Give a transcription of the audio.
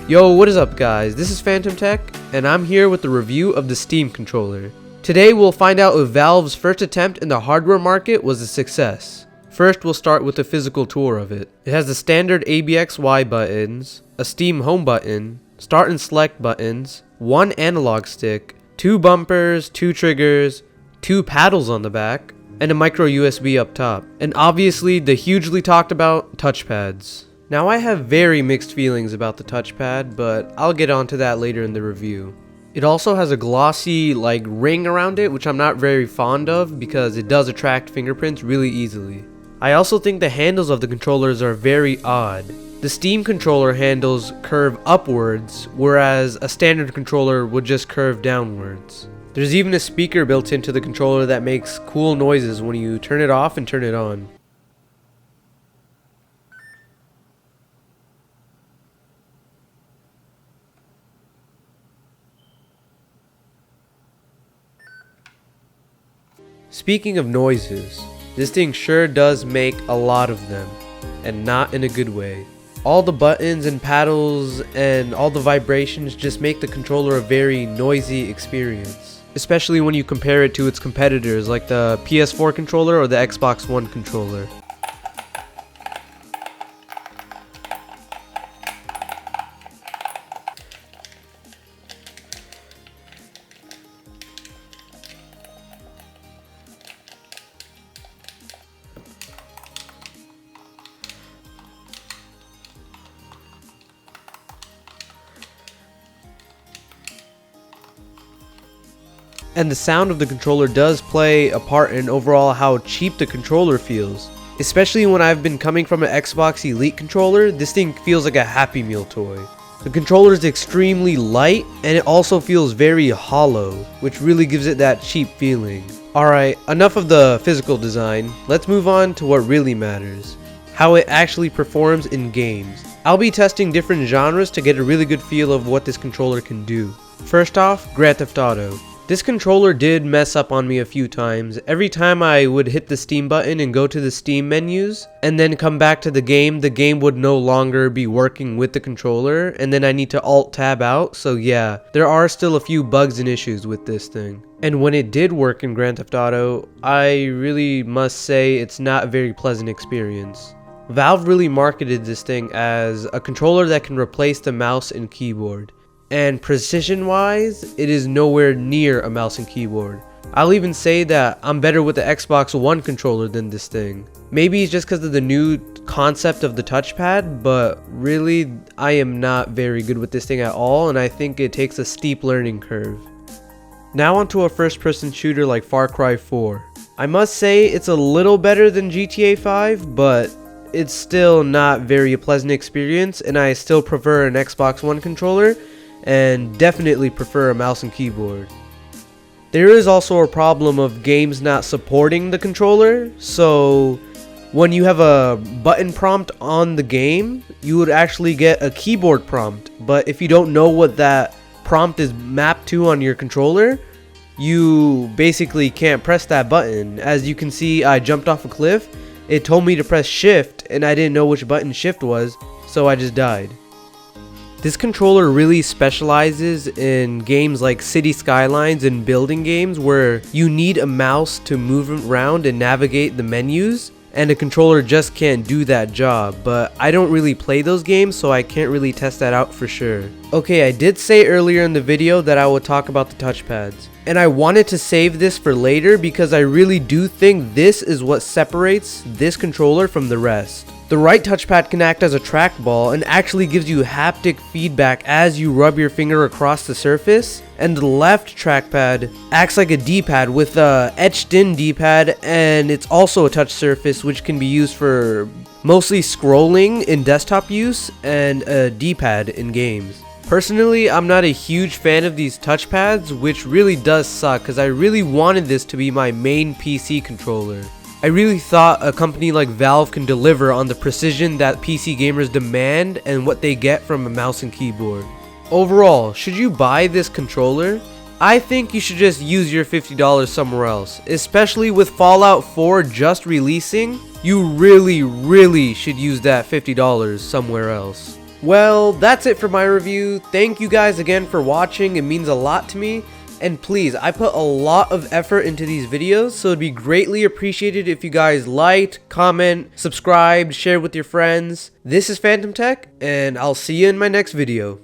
Yo, what is up guys? This is Phantom Tech, and I'm here with the review of the Steam controller. Today we'll find out if Valve's first attempt in the hardware market was a success. First we'll start with a physical tour of it. It has the standard ABXY buttons, a Steam home button, start and select buttons, one analog stick, two bumpers, two triggers, two paddles on the back, and a micro USB up top. And obviously the hugely talked about touchpads. Now I have very mixed feelings about the touchpad, but I'll get onto that later in the review. It also has a glossy ring around it, which I'm not very fond of because it does attract fingerprints really easily. I also think the handles of the controllers are very odd. The Steam controller handles curve upwards, whereas a standard controller would just curve downwards. There's even a speaker built into the controller that makes cool noises when you turn it off and turn it on. Speaking of noises, this thing sure does make a lot of them, and not in a good way. All the buttons and paddles and all the vibrations just make the controller a very noisy experience, especially when you compare it to its competitors like the PS4 controller or the Xbox One controller. And the sound of the controller does play a part in overall how cheap the controller feels. Especially when I've been coming from an Xbox Elite controller, this thing feels like a Happy Meal toy. The controller is extremely light, and it also feels very hollow, which really gives it that cheap feeling. Alright, enough of the physical design, let's move on to what really matters. How it actually performs in games. I'll be testing different genres to get a really good feel of what this controller can do. First off, Grand Theft Auto. This controller did mess up on me a few times. Every time I would hit the Steam button and go to the Steam menus and then come back to the game would no longer be working with the controller, and then I need to alt tab out. So yeah, there are still a few bugs and issues with this thing. And when it did work in Grand Theft Auto, I really must say it's not a very pleasant experience. Valve really marketed this thing as a controller that can replace the mouse and keyboard. And precision wise, it is nowhere near a mouse and keyboard. I'll even say that I'm better with the Xbox One controller than this thing. Maybe it's just because of the new concept of the touchpad, but really I am not very good with this thing at all, and I think it takes a steep learning curve. Now onto a first person shooter like Far Cry 4. I must say it's a little better than GTA 5, but it's still not very pleasant experience, and I still prefer an Xbox One controller and definitely prefer a mouse and keyboard. There is also a problem of games not supporting the controller, so when you have a button prompt on the game, you would actually get a keyboard prompt, but if you don't know what that prompt is mapped to on your controller, you basically can't press that button. As you can see, I jumped off a cliff, it told me to press shift and I didn't know which button shift was, so I just died. This controller really specializes in games like City Skylines and building games where you need a mouse to move around and navigate the menus, and a controller just can't do that job, but I don't really play those games, so I can't really test that out for sure. Okay, I did say earlier in the video that I would talk about the touchpads, and I wanted to save this for later because I really do think this is what separates this controller from the rest. The right touchpad can act as a trackball and actually gives you haptic feedback as you rub your finger across the surface, and the left trackpad acts like a D-pad with a etched-in D-pad, and it's also a touch surface which can be used for mostly scrolling in desktop use and a D-pad in games. Personally, I'm not a huge fan of these touchpads, which really does suck because I really wanted this to be my main PC controller. I really thought a company like Valve can deliver on the precision that PC gamers demand and what they get from a mouse and keyboard. Overall, should you buy this controller? I think you should just use your $50 somewhere else, especially with Fallout 4 just releasing. You really should use that $50 somewhere else. Well, that's it for my review. Thank you guys again for watching. It means a lot to me. And please, I put a lot of effort into these videos, so it'd be greatly appreciated if you guys liked, comment, subscribed, share with your friends. This is Phantom Tech, and I'll see you in my next video.